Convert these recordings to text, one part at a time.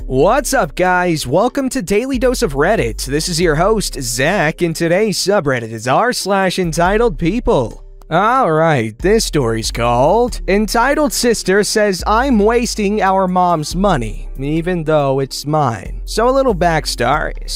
What's up, guys? Welcome to Daily Dose of Reddit. This is your host, Zach, and today's subreddit is r/EntitledPeople. Alright, this story's called Entitled Sister Says I'm Wasting Our Mom's Money, Even Though It's Mine. So a little backstory.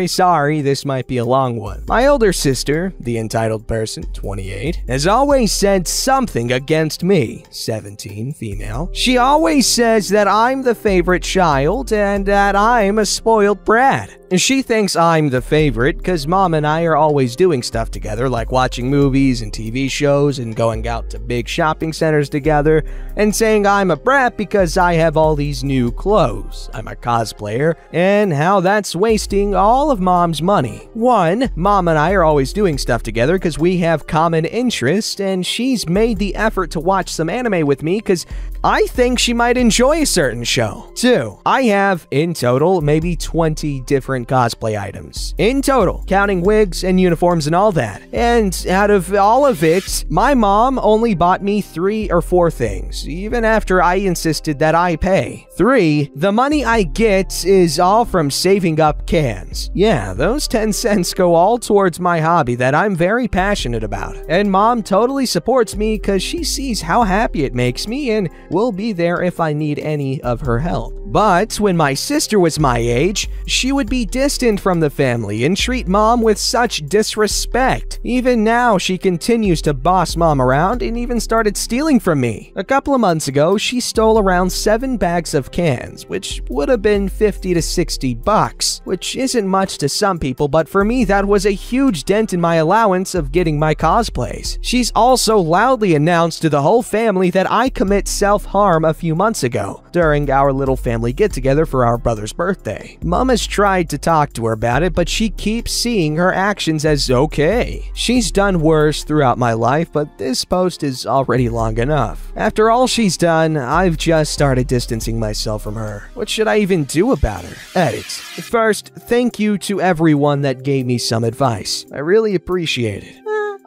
Sorry, this might be a long one. My older sister, the entitled person, 28, has always said something against me, 17, female. She always says that I'm the favorite child and that I'm a spoiled brat. She thinks I'm the favorite because Mom and I are always doing stuff together, like watching movies and TV shows and going out to big shopping centers together, and saying I'm a brat because I have all these new clothes, I'm a cosplayer, and how that's wasting all of Mom's money. One, Mom and I are always doing stuff together because we have common interests, and she's made the effort to watch some anime with me because I think she might enjoy a certain show. Two, I have, in total, maybe 20 different cosplay items. In total, counting wigs and uniforms and all that. And out of all of it, my mom only bought me 3 or 4 things, even after I insisted that I pay. 3, the money I get is all from saving up cans. Yeah, those 10 cents go all towards my hobby that I'm very passionate about. And Mom totally supports me because she sees how happy it makes me and will be there if I need any of her help. But when my sister was my age, she would be distant from the family and treat Mom with such disrespect. Even now, she continues to boss Mom around and even started stealing from me. A couple of months ago, she stole around 7 bags of cans, which would have been 50 to 60 bucks, which isn't much to some people, but for me, that was a huge dent in my allowance of getting my cosplays. She's also loudly announced to the whole family that I commit self-harm a few months ago during our little family get-together for our brother's birthday. Mom has tried to talk to her about it, but she keeps seeing her actions as okay. She's done worse throughout my life, but this post is already long enough. After all she's done, I've just started distancing myself from her. What should I even do about her? Edit. First, thank you to everyone that gave me some advice. I really appreciate it.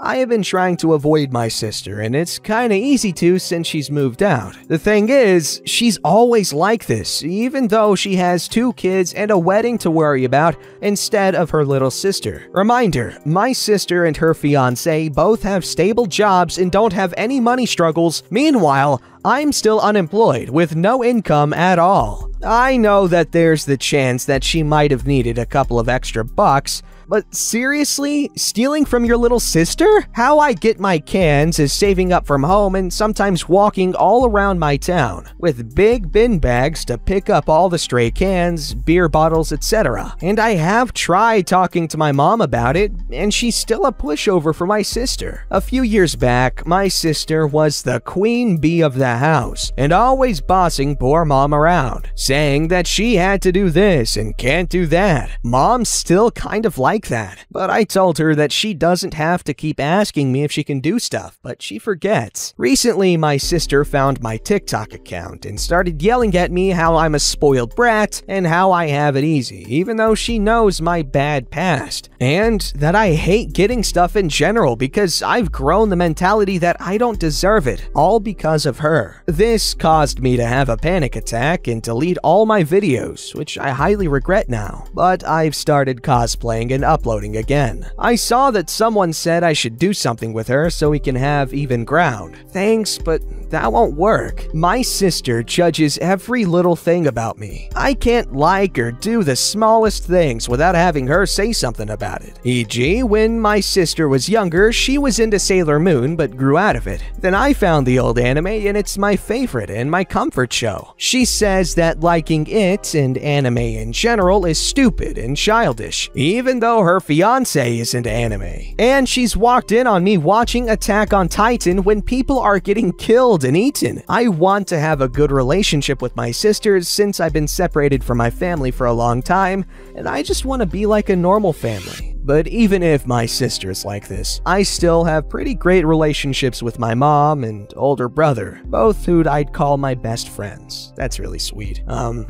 I have been trying to avoid my sister, and it's kinda easy to since she's moved out. The thing is, she's always like this, even though she has 2 kids and a wedding to worry about instead of her little sister. Reminder, my sister and her fiancé both have stable jobs and don't have any money struggles. Meanwhile, I'm still unemployed with no income at all. I know that there's the chance that she might have needed a couple of extra bucks, but seriously? Stealing from your little sister? How I get my cans is saving up from home and sometimes walking all around my town with big bin bags to pick up all the stray cans, beer bottles, etc. And I have tried talking to my mom about it, and she's still a pushover for my sister. A few years back, my sister was the queen bee of the house and always bossing poor Mom around, saying that she had to do this and can't do that. Mom's still kind of like that, but I told her that she doesn't have to keep asking me if she can do stuff, but she forgets. Recently, my sister found my TikTok account and started yelling at me how I'm a spoiled brat and how I have it easy, even though she knows my bad past, and that I hate getting stuff in general because I've grown the mentality that I don't deserve it, all because of her. This caused me to have a panic attack and delete all my videos, which I highly regret now, but I've started cosplaying and uploading again. I saw that someone said I should do something with her so we can have even ground. Thanks, but that won't work. My sister judges every little thing about me. I can't like or do the smallest things without having her say something about it. E.g., when my sister was younger, she was into Sailor Moon but grew out of it. Then I found the old anime and it's my favorite and my comfort show. She says that liking it and anime in general is stupid and childish, even though her fiancé is into anime. And she's walked in on me watching Attack on Titan when people are getting killed and eaten. I want to have a good relationship with my sisters since I've been separated from my family for a long time, and I just want to be like a normal family. But even if my sister's like this, I still have pretty great relationships with my mom and older brother, both who I'd call my best friends. That's really sweet.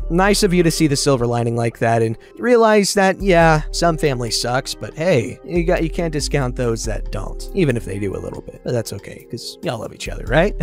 Nice of you to see the silver lining like that and realize that, yeah, some family sucks, but hey, you can't discount those that don't, even if they do a little bit. But that's okay, because y'all love each other, right?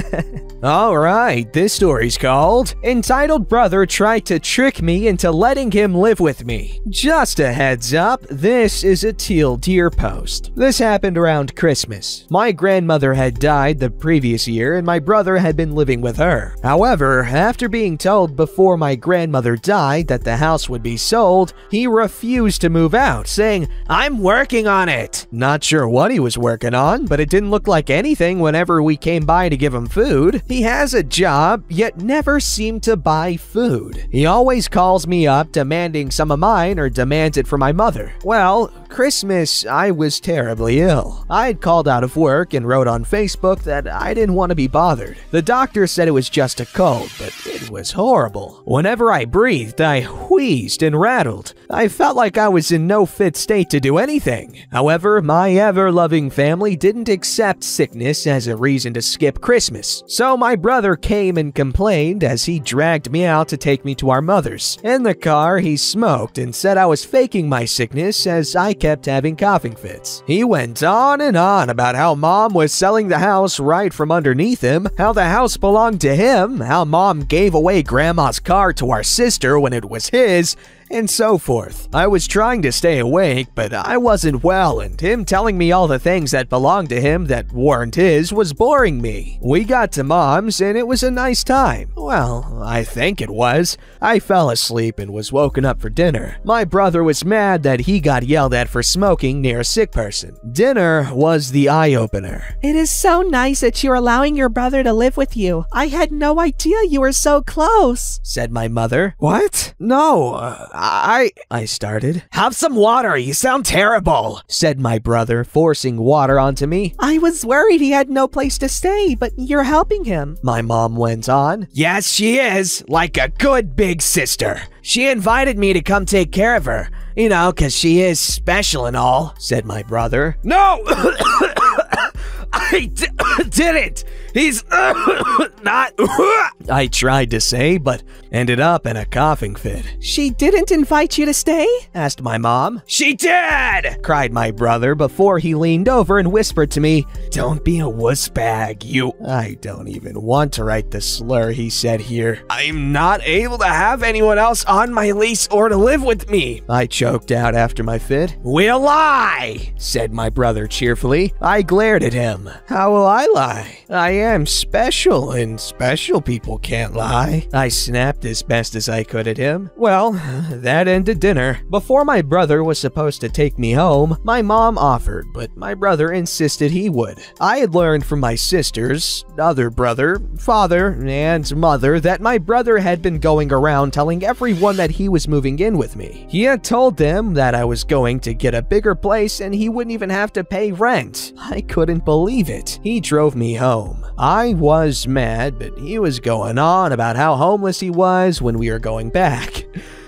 Alright, this story's called Entitled Brother Tried to Trick Me into Letting Him Live With Me. Just a heads up, this is a teal deer post. This happened around Christmas. My grandmother had died the previous year and my brother had been living with her. However, after being told before my grandmother died that the house would be sold, he refused to move out, saying, "I'm working on it." Not sure what he was working on, but it didn't look like anything whenever we came by to give him food. He has a job, yet never seemed to buy food. He always calls me up demanding some of mine or demands it for my mother. Well, Christmas, I was terribly ill. I had called out of work and wrote on Facebook that I didn't want to be bothered. The doctor said it was just a cold, but it was horrible. Whenever I breathed, I wheezed and rattled. I felt like I was in no fit state to do anything. However, my ever-loving family didn't accept sickness as a reason to skip Christmas. So my brother came and complained as he dragged me out to take me to our mother's. In the car, he smoked and said I was faking my sickness as I kept having coughing fits. He went on and on about how mom was selling the house right from underneath him, how the house belonged to him, how mom gave away grandma's car to our sister when it was his, and so forth. I was trying to stay awake, but I wasn't well, and him telling me all the things that belonged to him that weren't his was boring me. We got to mom's, and it was a nice time. Well, I think it was. I fell asleep and was woken up for dinner. My brother was mad that he got yelled at for smoking near a sick person. Dinner was the eye-opener. It is so nice that you're allowing your brother to live with you. I had no idea you were so close, said my mother. What? No, I started. Have some water, you sound terrible, said my brother, forcing water onto me. I was worried he had no place to stay, but you're helping him, my mom went on. Yes, she is, like a good big sister. She invited me to come take care of her, you know, 'cause she is special and all, said my brother. No! I didn't! He's not. I tried to say, but ended up in a coughing fit. She didn't invite you to stay? Asked my mom. She did! Cried my brother before he leaned over and whispered to me, "Don't be a wuss bag, you." I don't even want to write the slur he said here. I'm not able to have anyone else on my lease or to live with me, I choked out after my fit. We'll lie, said my brother cheerfully. I glared at him. How will I lie? I am special, and special people can't lie. I snapped as best as I could at him. Well, that ended dinner. Before my brother was supposed to take me home, my mom offered, but my brother insisted he would. I had learned from my sisters, other brother, father, and mother that my brother had been going around telling everyone that he was moving in with me. He had told them that I was going to get a bigger place and he wouldn't even have to pay rent. I couldn't believe it. He drove me home. I was mad, but he was going on about how homeless he was when we were going back.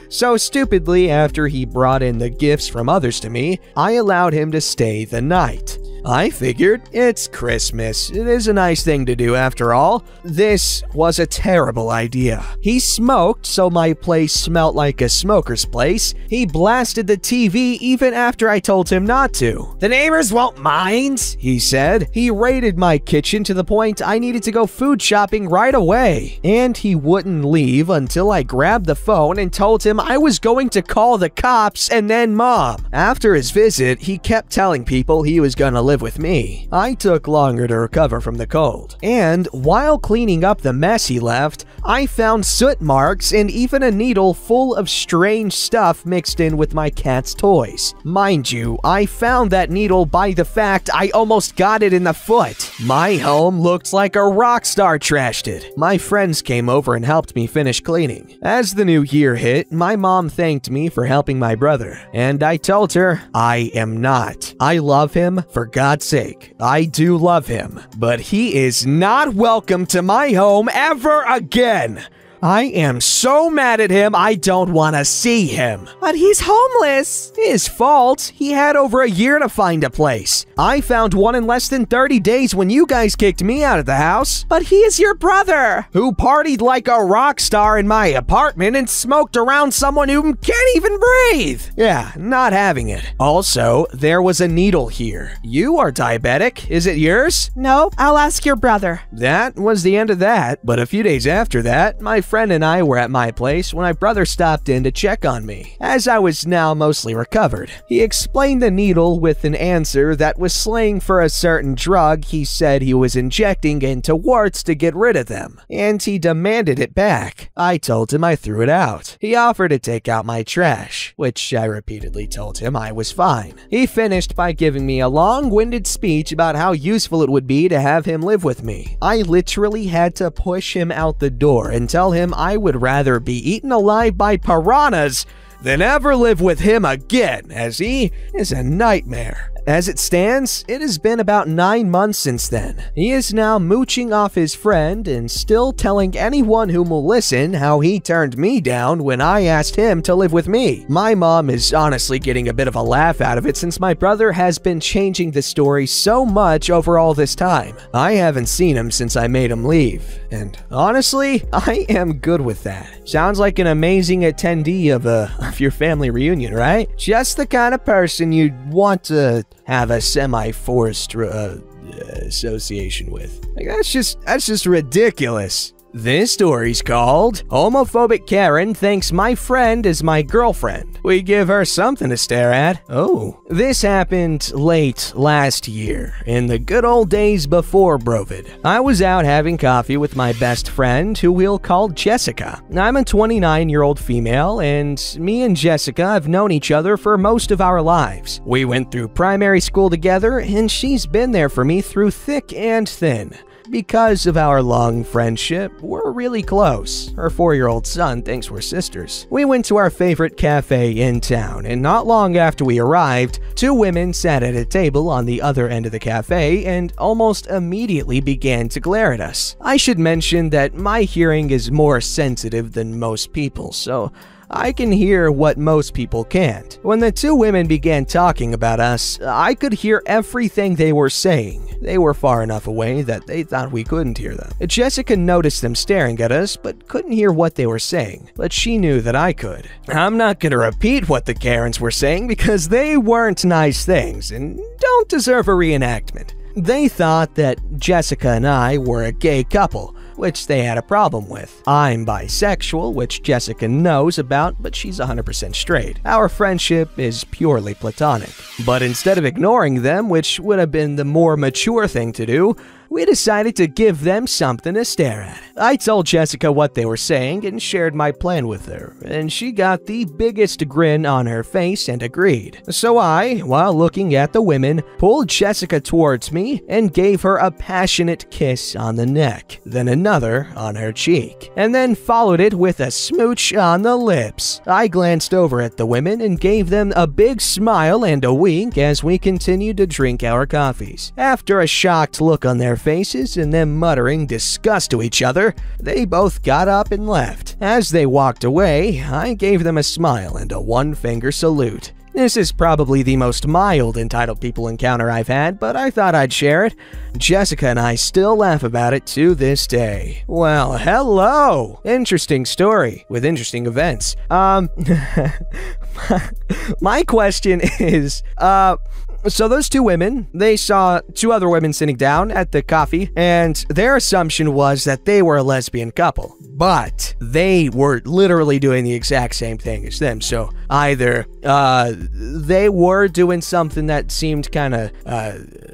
So stupidly, after he brought in the gifts from others to me, I allowed him to stay the night. I figured, it's Christmas. It is a nice thing to do after all. This was a terrible idea. He smoked, so my place smelt like a smoker's place. He blasted the TV even after I told him not to. The neighbors won't mind, he said. He raided my kitchen to the point I needed to go food shopping right away. And he wouldn't leave until I grabbed the phone and told him I was going to call the cops and then mom. After his visit, he kept telling people he was gonna live with me. I took longer to recover from the cold. And while cleaning up the mess he left, I found soot marks and even a needle full of strange stuff mixed in with my cat's toys. Mind you, I found that needle by the fact I almost got it in the foot. My home looked like a rock star trashed it. My friends came over and helped me finish cleaning. As the new year hit, my mom thanked me for helping my brother, and I told her I am not. I love him, for God's sake. I do love him, but he is not welcome to my home ever again. I am so mad at him, I don't want to see him. But he's homeless. His fault. He had over a year to find a place. I found one in less than 30 days when you guys kicked me out of the house. But he is your brother. Who partied like a rock star in my apartment and smoked around someone who can't even breathe. Yeah, not having it. Also, there was a needle here. You are diabetic. Is it yours? No, I'll ask your brother. That was the end of that, but a few days after that, my friend and I were at my place when my brother stopped in to check on me, as I was now mostly recovered. He explained the needle with an answer that was slang for a certain drug he said he was injecting into warts to get rid of them, and he demanded it back. I told him I threw it out. He offered to take out my trash, which I repeatedly told him I was fine. He finished by giving me a long-winded speech about how useful it would be to have him live with me. I literally had to push him out the door and tell him I would rather be eaten alive by piranhas than ever live with him again, as he is a nightmare. As it stands, it has been about 9 months since then. He is now mooching off his friend and still telling anyone who will listen how he turned me down when I asked him to live with me. My mom is honestly getting a bit of a laugh out of it since my brother has been changing the story so much over all this time. I haven't seen him since I made him leave, and honestly, I am good with that. Sounds like an amazing attendee of your family reunion, right? Just the kind of person you'd want to have a semi-forced association with. Like, that's just ridiculous. This story's called Homophobic Karen Thinks My Friend Is My Girlfriend. We give her something to stare at. Oh. This happened late last year, in the good old days before Brovid. I was out having coffee with my best friend, who we'll call Jessica. I'm a 29-year-old female, and me and Jessica have known each other for most of our lives. We went through primary school together, and she's been there for me through thick and thin. Because of our long friendship, we're really close. Her 4-year-old son thinks we're sisters. We went to our favorite cafe in town, and not long after we arrived, 2 women sat at a table on the other end of the cafe and almost immediately began to glare at us. I should mention that my hearing is more sensitive than most people, so I can hear what most people can't. When the 2 women began talking about us, I could hear everything they were saying. They were far enough away that they thought we couldn't hear them. Jessica noticed them staring at us, but couldn't hear what they were saying. But she knew that I could. I'm not gonna repeat what the Karens were saying because they weren't nice things and don't deserve a reenactment. They thought that Jessica and I were a gay couple, which they had a problem with. I'm bisexual, which Jessica knows about, but she's 100% straight. Our friendship is purely platonic. But instead of ignoring them, which would have been the more mature thing to do, we decided to give them something to stare at. I told Jessica what they were saying and shared my plan with her, and she got the biggest grin on her face and agreed. So I, while looking at the women, pulled Jessica towards me and gave her a passionate kiss on the neck, then another on her cheek, and then followed it with a smooch on the lips. I glanced over at the women and gave them a big smile and a wink as we continued to drink our coffees. After a shocked look on their faces and them muttering disgust to each other, they both got up and left. As they walked away, I gave them a smile and a one-finger salute. This is probably the most mild entitled people encounter I've had, but I thought I'd share it. Jessica and I still laugh about it to this day. Well, hello! Interesting story with interesting events. My question is, so those 2 women, they saw 2 other women sitting down at the coffee, and their assumption was that they were a lesbian couple. But they were literally doing the exact same thing as them. So either they were doing something that seemed kind of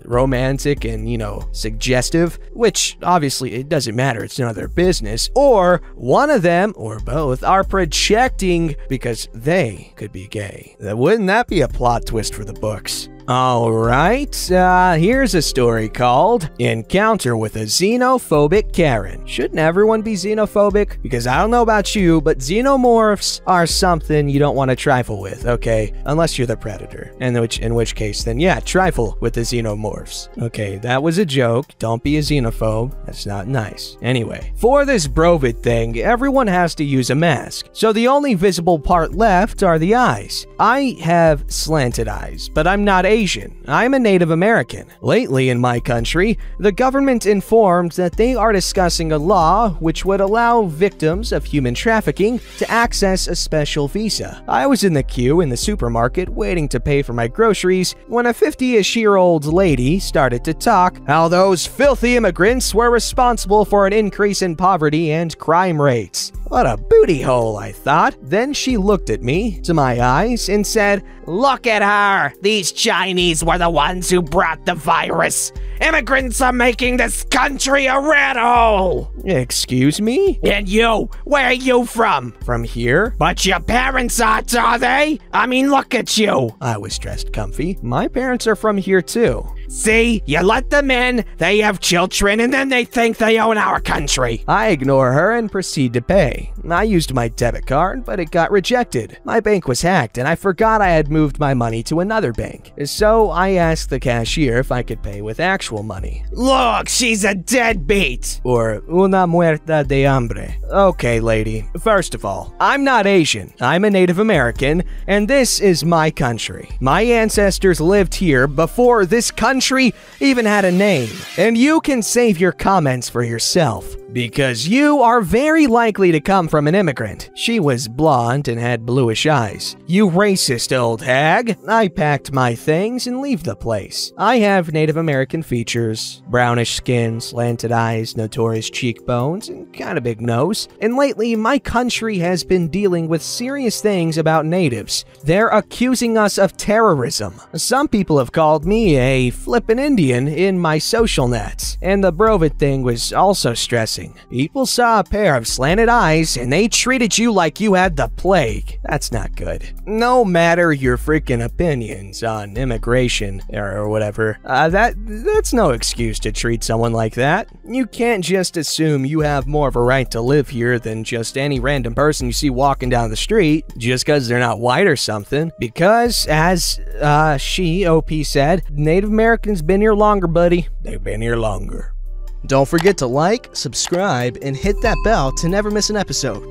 romantic and, suggestive, which obviously it doesn't matter, it's none of their business, or one of them, or both, are projecting because they could be gay. Wouldn't that be a plot twist for the books? Alright, here's a story called Encounter with a Xenophobic Karen. Shouldn't everyone be xenophobic? Because I don't know about you, but xenomorphs are something you don't want to trifle with, okay? Unless you're the predator. In which case, then yeah, trifle with the xenomorphs. Okay, that was a joke. Don't be a xenophobe. That's not nice. Anyway, for this brovid thing, everyone has to use a mask. So the only visible part left are the eyes. I have slanted eyes, but I'm not Asian. I'm a Native American. Lately in my country, the government informed that they are discussing a law which would allow victims of human trafficking to access a special visa. I was in the queue in the supermarket waiting to pay for my groceries when a 50-ish-year-old lady started to talk how those filthy immigrants were responsible for an increase in poverty and crime rates. What a booty hole, I thought. Then she looked at me, to my eyes, and said, "Look at her! These Chinese were the ones who brought the virus! Immigrants are making this country a rat hole!" Excuse me? And you, where are you from? From here? But your parents aren't, are they? I mean, look at you! I was dressed comfy. My parents are from here too. See, you let them in, they have children, and then they think they own our country. I ignore her and proceed to pay. I used my debit card, but it got rejected. My bank was hacked, and I forgot I had moved my money to another bank. So I asked the cashier if I could pay with actual money. Look, she's a deadbeat! Or una muerta de hambre. Okay, lady. First of all, I'm not Asian. I'm a Native American, and this is my country. My ancestors lived here before this country even had a name. And you can save your comments for yourself, because you are very likely to come from an immigrant. She was blonde and had bluish eyes. You racist old hag. I packed my things and leave the place. I have Native American features, brownish skin, slanted eyes, notorious cheekbones, and kind of big nose. And lately, my country has been dealing with serious things about natives. They're accusing us of terrorism. Some people have called me a flippin' Indian in my social nets. And the brovid thing was also stressing. People saw a pair of slanted eyes and they treated you like you had the plague. That's not good. No matter your freaking opinions on immigration or whatever, that's no excuse to treat someone like that. You can't just assume you have more of a right to live here than just any random person you see walking down the street just because they're not white or something. Because, as OP said, Native Americans been here longer, buddy. They've been here longer. Don't forget to like, subscribe, and hit that bell to never miss an episode.